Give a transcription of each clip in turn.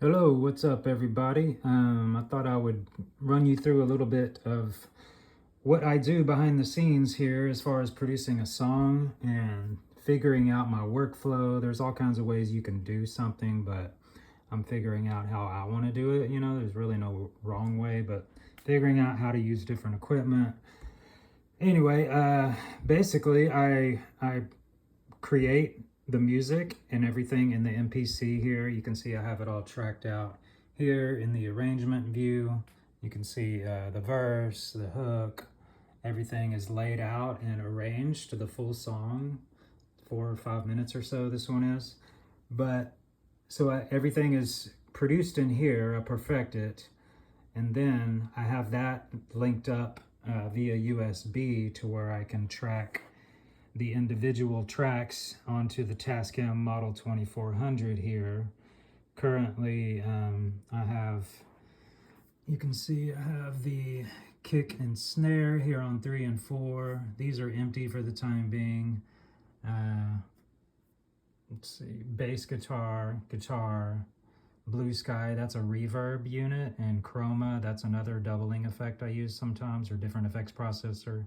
Hello, what's up everybody? I thought I would run you through a little bit of what I do behind the scenes here as far as producing a song and figuring out my workflow. There's all kinds of ways you can do something, but I'm figuring out how I want to do it. There's really no wrong way, but figuring out how to use different equipment. Anyway, basically I create the music and everything in the MPC here. You can see I have it all tracked out here in the arrangement view. You can see the verse, the hook, everything is laid out and arranged to the full song, 4 or 5 minutes or so this one is. But so everything is produced in here, I perfect it, and then I have that linked up via USB to where I can track the individual tracks onto the Tascam Model 2400 here. Currently, you can see I have the kick and snare here on 3 and 4. These are empty for the time being. Let's see, bass guitar, blue sky, that's a reverb unit, and chroma, that's another doubling effect I use sometimes, or different effects processor.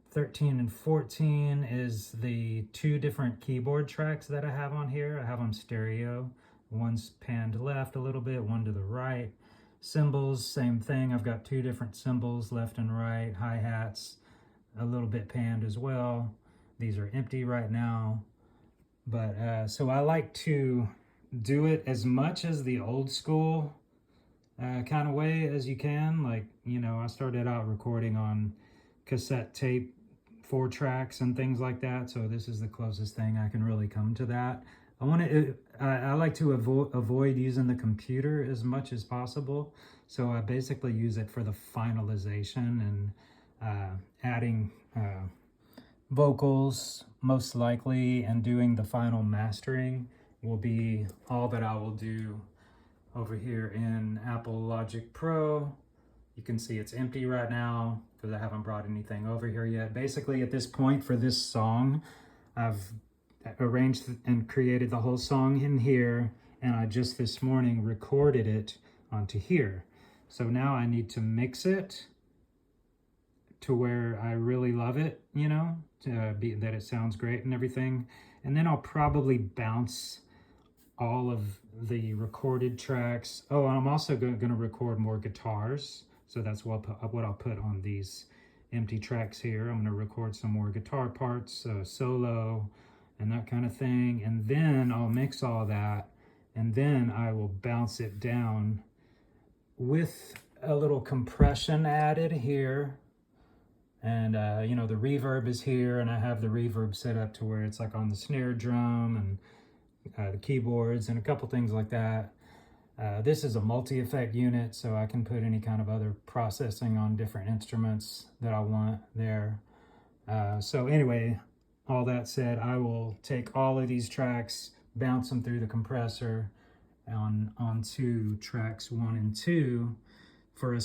13 and 14 is the 2 different keyboard tracks that I have on here. I have them stereo. One's panned left a little bit, one to the right. Cymbals, same thing. I've got 2 different cymbals, left and right. Hi-hats, a little bit panned as well. These are empty right now. But so I like to do it as much as the old school kind of way as you can. Like, I started out recording on cassette tape, 4 tracks and things like that. So this is the closest thing I can really come to that. I like to avoid using the computer as much as possible. So I basically use it for the finalization and adding vocals most likely, and doing the final mastering will be all that I will do over here in Apple Logic Pro. You can see it's empty right now because I haven't brought anything over here yet. Basically, at this point for this song, I've arranged and created the whole song in here, and I just this morning recorded it onto here. So now I need to mix it to where I really love it, that it sounds great and everything. And then I'll probably bounce all of the recorded tracks. Oh, and I'm also going to record more guitars. So that's what I'll put on these empty tracks here. I'm going to record some more guitar parts, solo, and that kind of thing. And then I'll mix all that, and then I will bounce it down with a little compression added here. And, the reverb is here, and I have the reverb set up to where it's like on the snare drum and the keyboards and a couple things like that. This is a multi-effect unit, so I can put any kind of other processing on different instruments that I want there. So anyway, all that said, I will take all of these tracks, bounce them through the compressor onto tracks 1 and 2 for a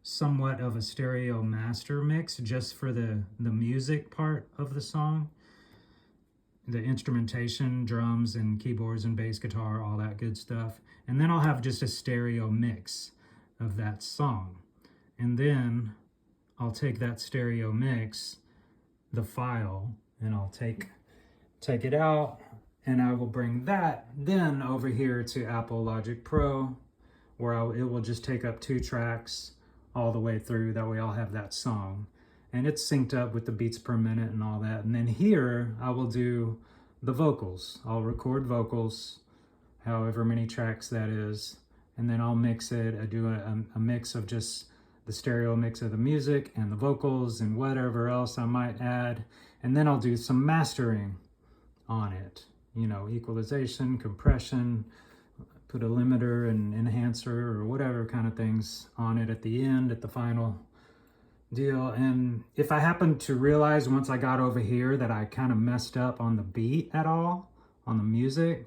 somewhat of a stereo master mix, just for the music part of the song. The instrumentation, drums and keyboards and bass guitar, all that good stuff. And then I'll have just a stereo mix of that song. And then I'll take that stereo mix, the file, and I'll take it out, and I will bring that then over here to Apple Logic Pro, where it will just take up 2 tracks all the way through. That way I'll have that song. And it's synced up with the beats per minute and all that. And then here I will do the vocals. I'll record vocals, however many tracks that is, and then I'll mix it. I do a mix of just the stereo mix of the music and the vocals and whatever else I might add. And then I'll do some mastering on it. Equalization, compression, put a limiter and enhancer or whatever kind of things on it at the end, at the final deal. And if I happen to realize once I got over here that I kind of messed up on the beat at all, on the music,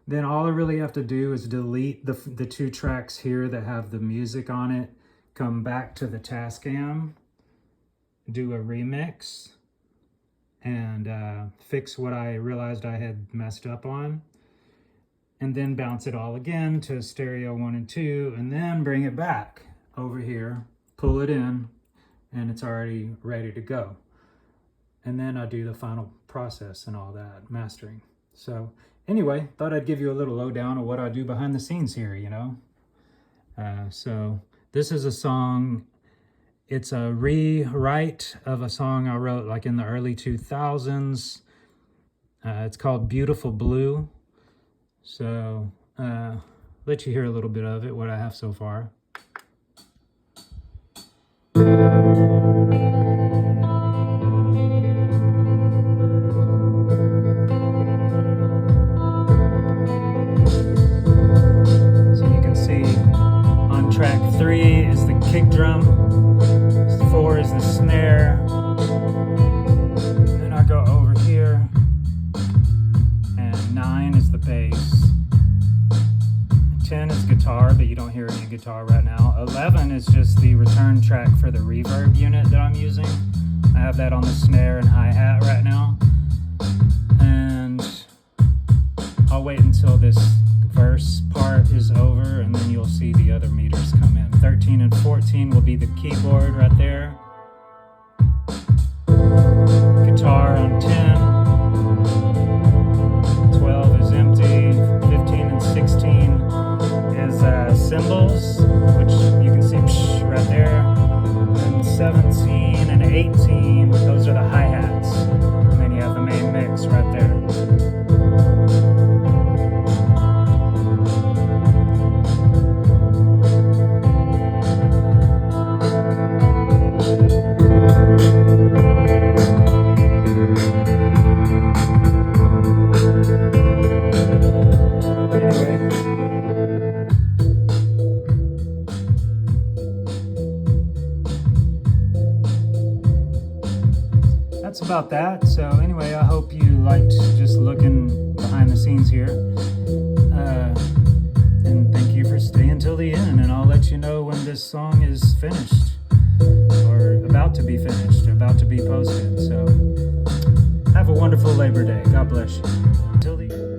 then all I really have to do is delete the 2 tracks here that have the music on it, come back to the Tascam, do a remix, and fix what I realized I had messed up on. and then bounce it all again to stereo 1 and 2, and then bring it back over here, pull it in, and it's already ready to go. And then I do the final process and all that, mastering. So anyway, thought I'd give you a little lowdown of what I do behind the scenes here, you know. So this is a song, it's a rewrite of a song I wrote like in the early 2000s. It's called Beautiful Blue. So let you hear a little bit of it, what I have so far. Track 3 is the kick drum, 4 is the snare, then I go over here, and 9 is the bass, 10 is guitar, but you don't hear any guitar right now, 11 is just the return track for the reverb unit that I'm using. I have that on the snare and hi-hat right now, and I'll wait until this verse part is over, and then you'll see the other meters come in. 13 and 14 will be the keyboard right there. Guitar on 10. 12 is empty. 15 and 16 is cymbals, which you can see right there. And 17 and 18, those are the hi-hats. And then you have the main mix right there. That's about that. So anyway, I hope you liked just looking behind the scenes here. And thank you for staying till the end, and I'll let you know when this song is finished, or about to be finished, about to be posted. So have a wonderful Labor Day. God bless you. Till the end.